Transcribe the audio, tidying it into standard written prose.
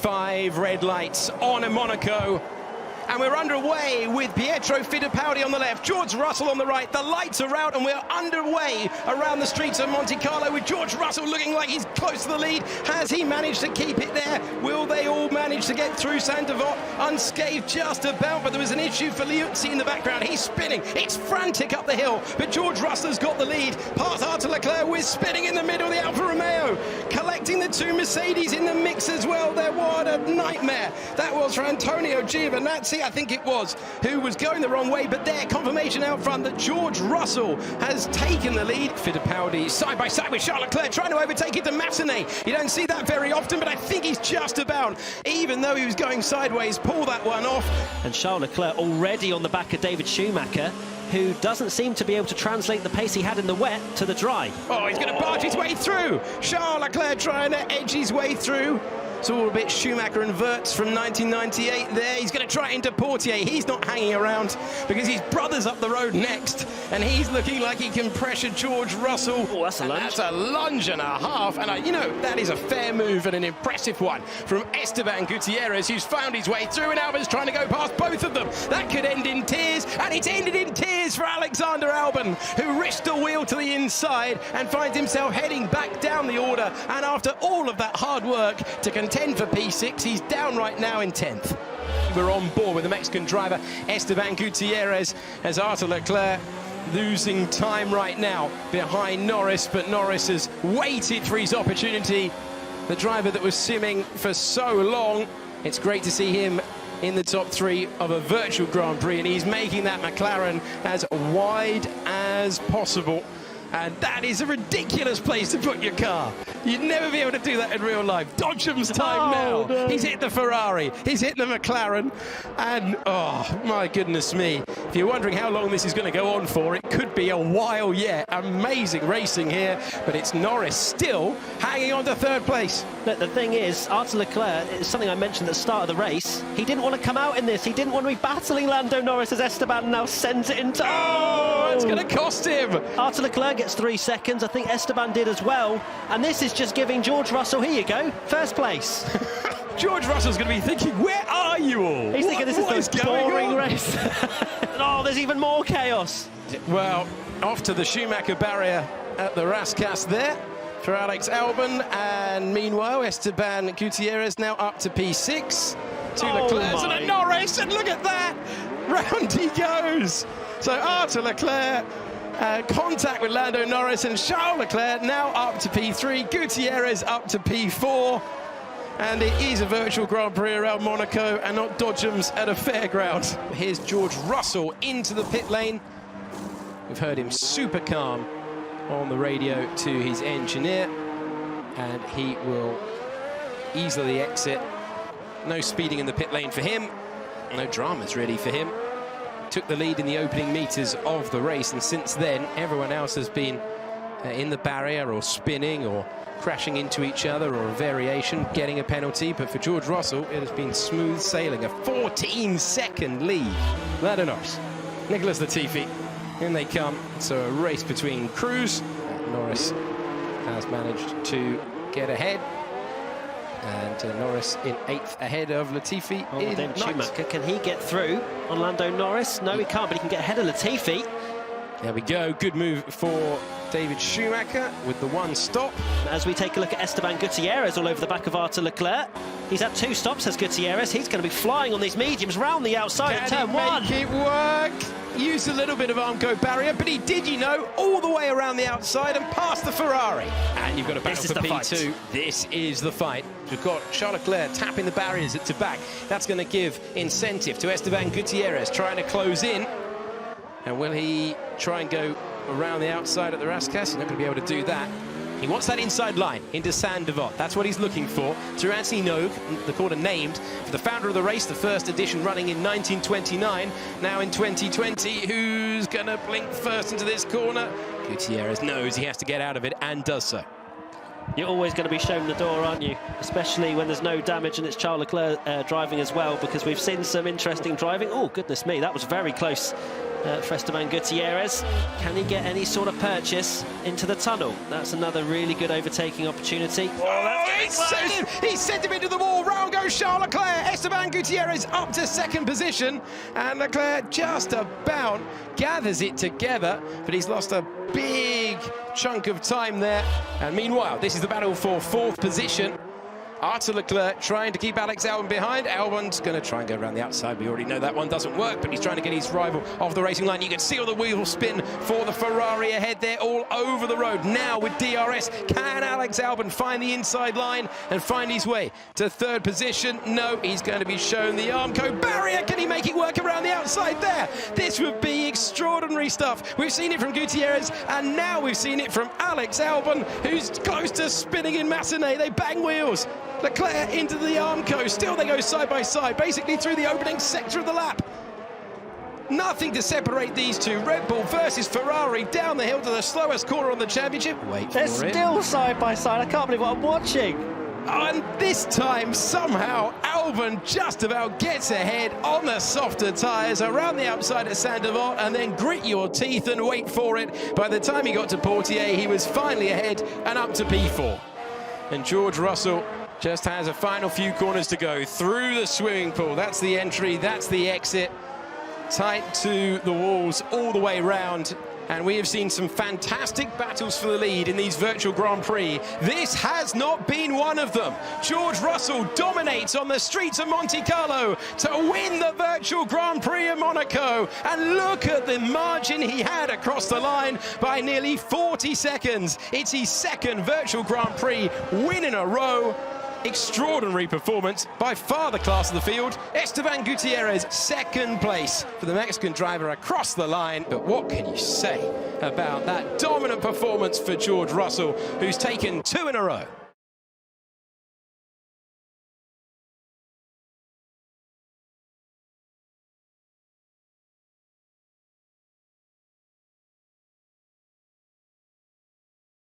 5 red lights on in Monaco. And we're underway with Pietro Fittipaldi on the left, George Russell on the right. The lights are out and we're underway around the streets of Monte Carlo with George Russell looking like he's close to the lead. Has he managed to keep it there? Will they all manage to get through Saint-Devote unscathed just about? But there was an issue for Liuzzi in the background. He's spinning. It's frantic up the hill. But George Russell's got the lead. Past Arthur Leclerc with spinning in the middle. The Alfa Romeo collecting the 2 Mercedes in the mix as well. There, what a nightmare that was for Antonio Giovinazzi, I think it was, who was going the wrong way. But there, confirmation out front that George Russell has taken the lead. Fittipaldi side by side with Charles Leclerc, trying to overtake it to Massenet. You don't see that very often, but I think he's just about, even though he was going sideways, pull that one off. And Charles Leclerc already on the back of David Schumacher, who doesn't seem to be able to translate the pace he had in the wet to the dry. Oh, he's going to barge his way through. Charles Leclerc trying to edge his way through. It's all a bit Schumacher and Wirtz from 1998 there. He's going to try into Portier. He's not hanging around because his brother's up the road next, and he's looking like he can pressure George Russell. Oh, that's a lunge. That's a lunge and a half, and you know, that is a fair move and an impressive one from Esteban Gutierrez, who's found his way through, and Albon's trying to go past both of them. That could end in tears, and it's ended in tears for Alexander Albon, who risked a wheel to the inside and finds himself heading back down the order. And after all of that hard work to contend for P6, he's down right now in 10th. We're on board with the Mexican driver Esteban Gutierrez as Arthur Leclerc losing time right now behind Norris, but Norris has waited for his opportunity. The driver that was simming for so long, it's great to see him in the top 3 of a virtual Grand Prix, and he's making that McLaren as wide as possible. And that is a ridiculous place to put your car. You'd never be able to do that in real life. Dodgem's time now. No. He's hit the Ferrari. He's hit the McLaren. And, oh, my goodness me. If you're wondering how long this is going to go on for, it could be a while yet. Amazing racing here. But it's Norris still hanging on to 3rd place. Look, the thing is, Arthur Leclerc, it's something I mentioned at the start of the race, he didn't want to come out in this. He didn't want to be battling Lando Norris as Esteban now sends it into... Oh, it's going to cost him. Arthur Leclerc gets 3 seconds. I think Esteban did as well. And this is just giving George Russell, here you go, 1st place. George Russell's going to be thinking, where are you all? He's thinking this is the boring race. Oh, there's even more chaos. Well, off to the Schumacher barrier at the Rascasse there for Alex Albon, and meanwhile Esteban Gutierrez now up to P6. 2 Leclercs and a Norris, and look at that! Round he goes! So Arthur Leclerc, contact with Lando Norris, and Charles Leclerc now up to P3, Gutierrez up to P4. And it is a virtual Grand Prix around Monaco and not Dodgems at a fairground. Here's George Russell into the pit lane. We've heard him super calm on the radio to his engineer, and he will easily exit. No speeding in the pit lane for him. No dramas really for him. Took the lead in the opening meters of the race, and since then everyone else has been in the barrier or spinning or crashing into each other or a variation, getting a penalty. But for George Russell, it has been smooth sailing. A 14-second lead. Lando Norris, Nicholas Latifi, in they come. So a race between crews. Norris has managed to get ahead, and Norris in 8th ahead of Latifi. Oh, then Schumacher, can he get through on Lando Norris? No, he can't, but he can get ahead of Latifi. There we go, good move for David Schumacher with the 1 stop. As we take a look at Esteban Gutierrez all over the back of Arthur Leclerc. He's had 2 stops, has Gutierrez. He's going to be flying on these mediums round the outside of turn 1. Can he make it work? Used a little bit of Armco barrier, but he did, you know, all the way around the outside and past the Ferrari. And you've got a battle for P2. This is the fight. We've got Charles Leclerc tapping the barriers to back. That's going to give incentive to Esteban Gutierrez trying to close in. And will he try and go around the outside at the Rascasse? He's not going to be able to do that. He wants that inside line into Saint-Devote. That's what he's looking for. Through Anthony Nogue, the corner named for the founder of the race, the first edition running in 1929, now in 2020. Who's going to blink first into this corner? Gutierrez knows he has to get out of it and does so. You're always going to be shown the door, aren't you? Especially when there's no damage and it's Charles Leclerc driving as well, because we've seen some interesting driving. Oh, goodness me, that was very close for Esteban Gutierrez. Can he get any sort of purchase into the tunnel? That's another really good overtaking opportunity. He sent him into the wall. Round goes Charles Leclerc. Esteban Gutierrez up to second position, and Leclerc just about gathers it together, but he's lost a big chunk of time there. And meanwhile, this is the battle for fourth position. Arthur Leclerc trying to keep Alex Albon behind. Albon's going to try and go around the outside. We already know that one doesn't work, but he's trying to get his rival off the racing line. You can see all the wheels spin for the Ferrari ahead there, all over the road. Now with DRS, can Alex Albon find the inside line and find his way to third position? No, he's going to be shown the Armco barrier. Can he make it work around the outside there? This would be extraordinary stuff. We've seen it from Gutierrez, and now we've seen it from Alex Albon, who's close to spinning in Massenet. They bang wheels. Leclerc into the Armco, still they go side by side, basically through the opening sector of the lap. Nothing to separate these two. Red Bull versus Ferrari down the hill to the slowest corner on the championship. Wait for it. They're still side by side. I can't believe what I'm watching. And this time, somehow, Albon just about gets ahead on the softer tyres around the outside of Saint-Devant, and then grit your teeth and wait for it. By the time he got to Portier, he was finally ahead and up to P4. And George Russell just has a final few corners to go through the swimming pool. That's the entry, that's the exit. Tight to the walls all the way round. And we have seen some fantastic battles for the lead in these virtual Grand Prix. This has not been one of them. George Russell dominates on the streets of Monte Carlo to win the virtual Grand Prix of Monaco. And look at the margin he had across the line by nearly 40 seconds. It's his second virtual Grand Prix win in a row. Extraordinary performance, by far the class of the field. Esteban Gutierrez, second place for the Mexican driver across the line. But what can you say about that dominant performance for George Russell, who's taken 2 in a row?